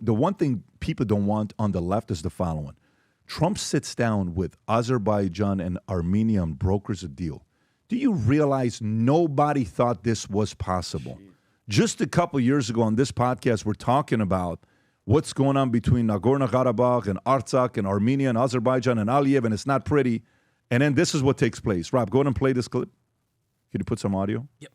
the one thing people don't want on the left is the following. Trump sits down with Azerbaijan and Armenia and brokers a deal. Do you realize nobody thought this was possible? Just a couple years ago on this podcast, we're talking about what's going on between Nagorno-Karabakh and Artsakh and Armenia and Azerbaijan and Aliyev, and it's not pretty. And then this is what takes place. Rob, go ahead and play this clip. Can you put some audio? Yep.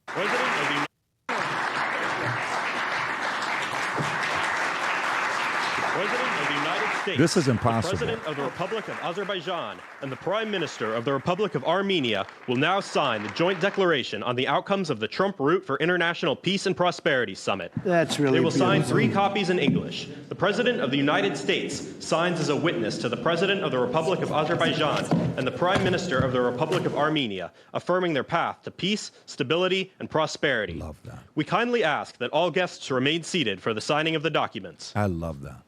This is impossible. The President of the Republic of Azerbaijan and the Prime Minister of the Republic of Armenia will now sign the joint declaration on the outcomes of the Trump Route for International Peace and Prosperity Summit. That's really They will sign beautiful. 3 copies in English. The President of the United States signs as a witness to the President of the Republic of Azerbaijan and the Prime Minister of the Republic of Armenia, affirming their path to peace, stability, and prosperity. Love that. We kindly ask that all guests remain seated for the signing of the documents. I love that.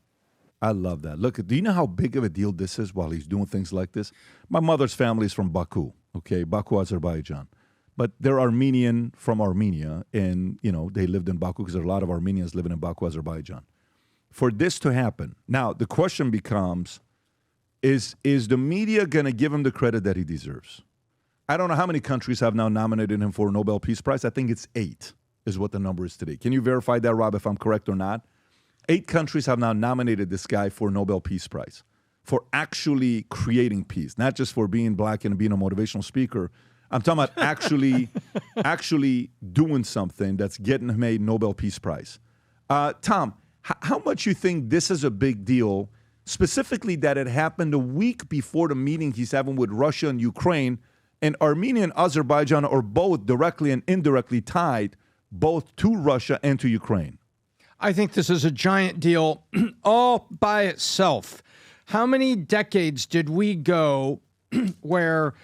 I love that. Look, do you know how big of a deal this is while he's doing things like this? My mother's family is from Baku, okay, Baku, Azerbaijan. But they're Armenian from Armenia, and, you know, they lived in Baku because there are a lot of Armenians living in Baku, Azerbaijan. For this to happen, now the question becomes, is the media going to give him the credit that he deserves? I don't know how many countries have now nominated him for a Nobel Peace Prize. I think it's 8 is what the number is today. Can you verify that, Rob, if I'm correct or not? 8 countries have now nominated this guy for a Nobel Peace Prize for actually creating peace, not just for being black and being a motivational speaker. I'm talking about actually doing something that's getting him a Nobel Peace Prize. Tom, how much you think this is a big deal, specifically that it happened a week before the meeting he's having with Russia and Ukraine, and Armenia and Azerbaijan are both directly and indirectly tied both to Russia and to Ukraine? I think this is a giant deal all by itself. How many decades did we go where,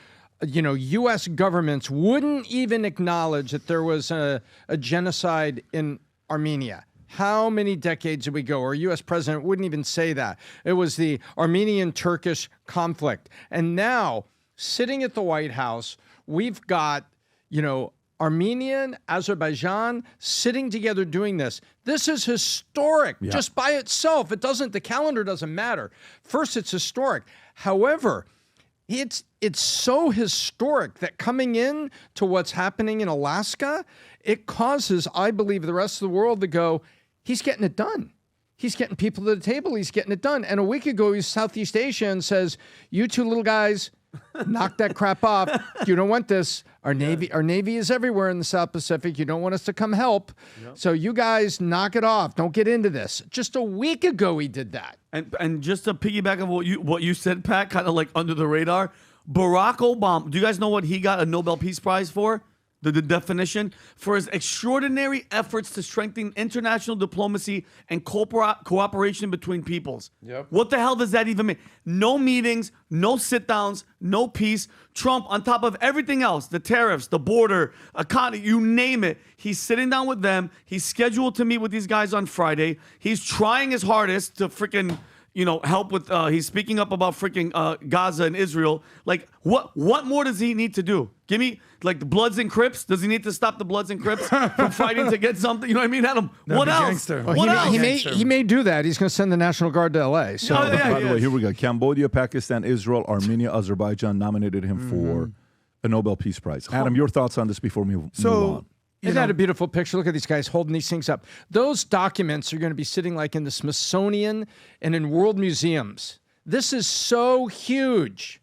you know, U.S. governments wouldn't even acknowledge that there was a genocide in Armenia? How many decades did we go? Or a U.S. president wouldn't even say that. It was the Armenian-Turkish conflict. And now, sitting at the White House, we've got, you know, Armenian, Azerbaijan sitting together doing this. This is historic just by itself. The calendar doesn't matter. First, it's historic. However, it's so historic that coming in to what's happening in Alaska, it causes, I believe, the rest of the world to go, he's getting it done. He's getting people to the table. He's getting it done. And a week ago, he's Southeast Asia and says, you two little guys, knock that crap off. You don't want this. Our Navy is everywhere in the South Pacific. You don't want us to come help. Yep. So you guys knock it off. Don't get into this. Just a week ago he did that. And just to piggyback on what you said, Pat, kind of like under the radar, Barack Obama, do you guys know what he got a Nobel Peace Prize for? The definition? For his extraordinary efforts to strengthen international diplomacy and cooperation between peoples. Yep. What the hell does that even mean? No meetings, no sit-downs, no peace. Trump, on top of everything else, the tariffs, the border, economy, you name it, he's sitting down with them. He's scheduled to meet with these guys on Friday. He's trying his hardest to freaking, you know, help with, he's speaking up about freaking Gaza and Israel. Like, what more does he need to do? Give me, like, the Bloods and Crips. Does he need to stop the Bloods and Crips from fighting to get something? You know what I mean, Adam? What else? Well, he may do that. He's going to send the National Guard to L.A. So, by the way, here we go. Cambodia, Pakistan, Israel, Armenia, Azerbaijan nominated him for a Nobel Peace Prize. Adam, your thoughts on this before we move on? Isn't that a beautiful picture? Look at these guys holding these things up. Those documents are going to be sitting like in the Smithsonian and in world museums. This is so huge.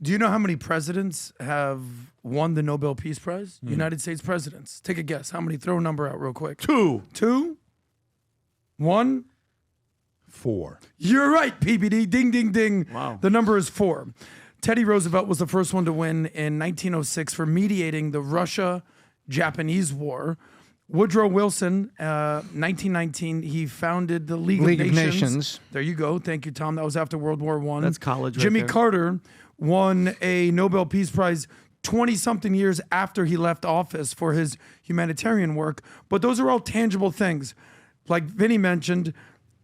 Do you know how many presidents have won the Nobel Peace Prize? United States presidents. Take a guess. How many? Throw a number out real quick. 2. 2? 1? 4. You're right, PBD. Ding, ding, ding. Wow. The number is 4. Teddy Roosevelt was the first one to win in 1906 for mediating the Russia-Japanese War. Woodrow Wilson, 1919, he founded the League of Nations. There you go. Thank you, Tom. That was after World War I. That's college right Jimmy there. Carter won a Nobel Peace Prize 20-something years after he left office for his humanitarian work. But those are all tangible things. Like Vinny mentioned,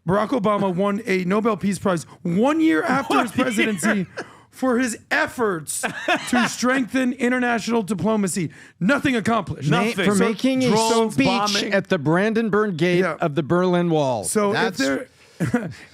Barack Obama won a Nobel Peace Prize 1 year after his presidency for his efforts to strengthen international diplomacy. Nothing accomplished. Nothing. For making a drones, speech bombing. at the Brandenburg Gate of the Berlin Wall. So that's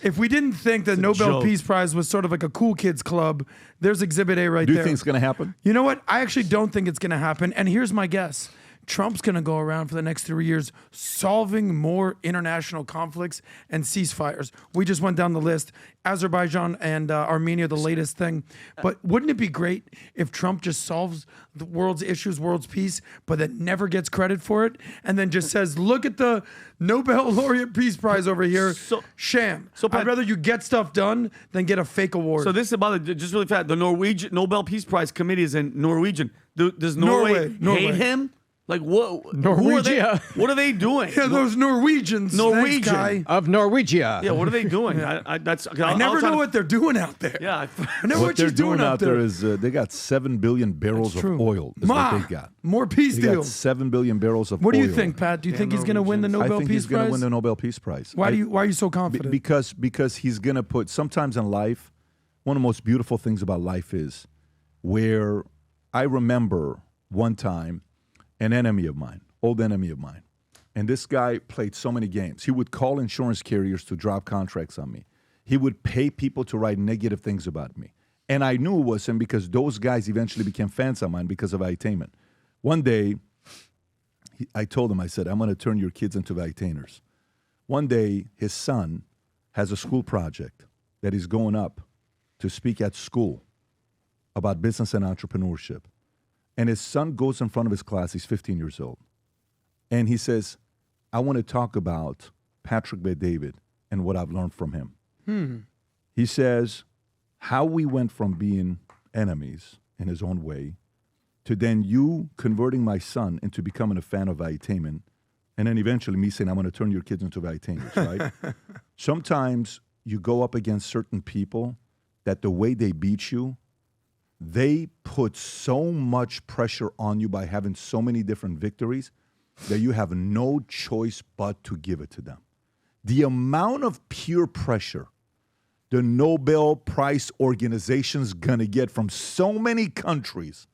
If we didn't think the Nobel joke. Peace Prize was sort of like a cool kids club, there's Exhibit A right Do you there. think it's going to happen? You know what? I actually don't think it's going to happen. And here's my guess. Trump's going to go around for the next 3 years solving more international conflicts and ceasefires. We just went down the list. Azerbaijan and Armenia, the latest thing. But wouldn't it be great if Trump just solves the world's issues, world's peace, but then never gets credit for it? And then just says, look at the Nobel Laureate Peace Prize over here. Sham. Pat- I'd rather you get stuff done than get a fake award. So this is about just really fast. The Norwegian Nobel Peace Prize committee is in Norwegian. Does Norway hate him? Like what? Norwegia. What are they doing? yeah, those Norwegians. Norwegian. Thanks, Guy. Of Norwegia. Yeah, what are they doing? I never know what they're doing out there. Yeah, I know What they're doing out there is they got 7 billion barrels of true. oil. Is what they got. More peace They got deals. 7 billion barrels of oil. What do you think, Pat? Do you think he's going to win the I Nobel think Peace he's going Prize? to win the Nobel Peace Prize. Why are you so confident? Because he's going to put, sometimes in life, one of the most beautiful things about life is where I remember one time an enemy of mine, old enemy of mine, and this guy played so many games. He would call insurance carriers to drop contracts on me. He would pay people to write negative things about me. And I knew it was him because those guys eventually became fans of mine because of Valuetainment. One day, I told him, I said, I'm going to turn your kids into Valuetainers. One day, his son has a school project that he's going up to speak at school about business and entrepreneurship. And his son goes in front of his class. He's 15 years old. And he says, I want to talk about Patrick Bet-David and what I've learned from him. He says, how we went from being enemies in his own way to then you converting my son into becoming a fan of Valuetainment, and then eventually me saying, I'm going to turn your kids into Valuetainers, right? Sometimes you go up against certain people that the way they beat you, they put so much pressure on you by having so many different victories that you have no choice but to give it to them. The amount of peer pressure the Nobel Prize organization's going to get from so many countries,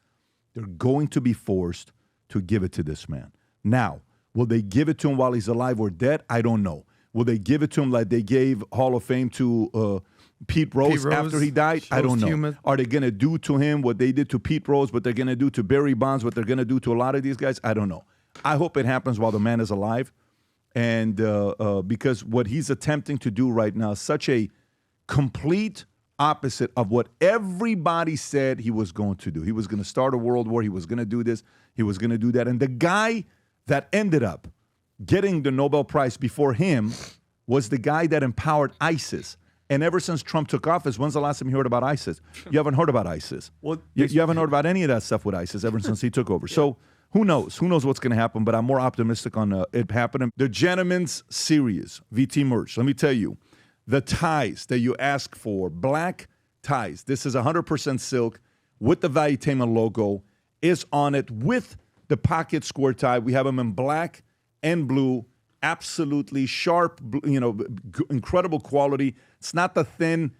they're going to be forced to give it to this man. Now, will they give it to him while he's alive or dead? I don't know. Will they give it to him like they gave Hall of Fame to Pete Rose after he died? I don't know. Are they going to do to him what they did to Pete Rose, what they're going to do to Barry Bonds, what they're going to do to a lot of these guys? I don't know. I hope it happens while the man is alive. And because what he's attempting to do right now is such a complete opposite of what everybody said he was going to do. He was going to start a world war. He was going to do this. He was going to do that. And the guy that ended up getting the Nobel Prize before him was the guy that empowered ISIS. And ever since Trump took office, when's the last time you heard about ISIS? You haven't heard about ISIS. Well, you haven't heard about any of that stuff with ISIS ever since he took over. So who knows? Who knows what's going to happen? But I'm more optimistic on it happening. The Gentleman's Series, VT merch. Let me tell you, the ties that you ask for, black ties. This is 100% silk with the Valuetainment logo, is on it with the pocket square tie. We have them in black and blue, absolutely sharp, incredible quality. It's not the thin,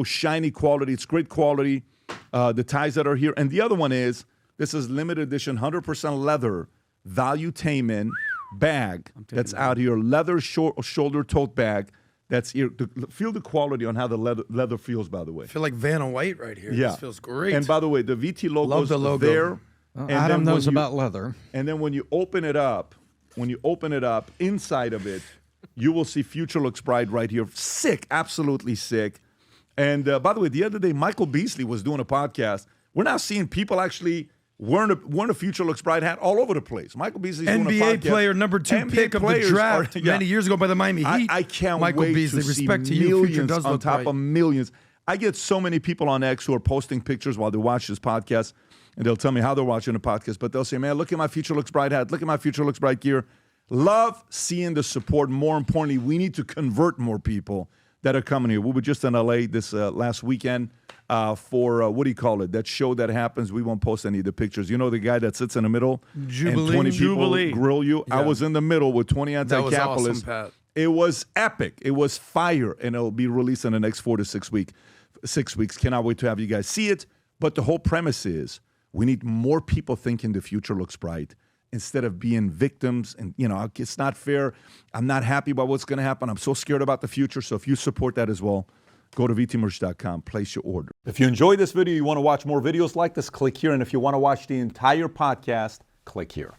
shiny quality. It's great quality, the ties that are here. And the other one is, this is limited edition, 100% leather, Valuetainment bag that's out here, leather shoulder tote bag. That's here. Feel the quality on how the leather feels, by the way. I feel like Vanna White right here. Yeah. This feels great. And by the way, the VT logo Love is the logo. there. And Adam then knows when about leather. And then when you open it up, inside of it, you will see Future Looks Bright right here. Sick, absolutely sick. And by the way, the other day, Michael Beasley was doing a podcast. We're now seeing people actually wearing a Future Looks Bright hat all over the place. Michael Beasley's doing a podcast. NBA player, number 2 pick of the draft many years ago by the Miami Heat. I can't Michael wait Beasley, to respect see to you. Future millions does on look top bright. of millions. I get so many people on X who are posting pictures while they watch this podcast, and they'll tell me how they're watching the podcast, but they'll say, man, look at my Future Looks Bright hat. Look at my Future Looks Bright gear. Love seeing the support. More importantly, we need to convert more people that are coming here. We were just in LA this last weekend for, what do you call it? That show that happens. We won't post any of the pictures. You know the guy that sits in the middle Jubilee. and 20 people Jubilee. grill you? Yeah. I was in the middle with 20 anti-capitalists. That was awesome, Pat. It was epic. It was fire, and it'll be released in the next 4 to 6 weeks. Cannot wait to have you guys see it. But the whole premise is we need more people thinking the future looks bright instead of being victims. And, it's not fair. I'm not happy about what's going to happen. I'm so scared about the future. So if you support that as well, go to vtmerch.com, place your order. If you enjoyed this video, you want to watch more videos like this, click here. And if you want to watch the entire podcast, click here.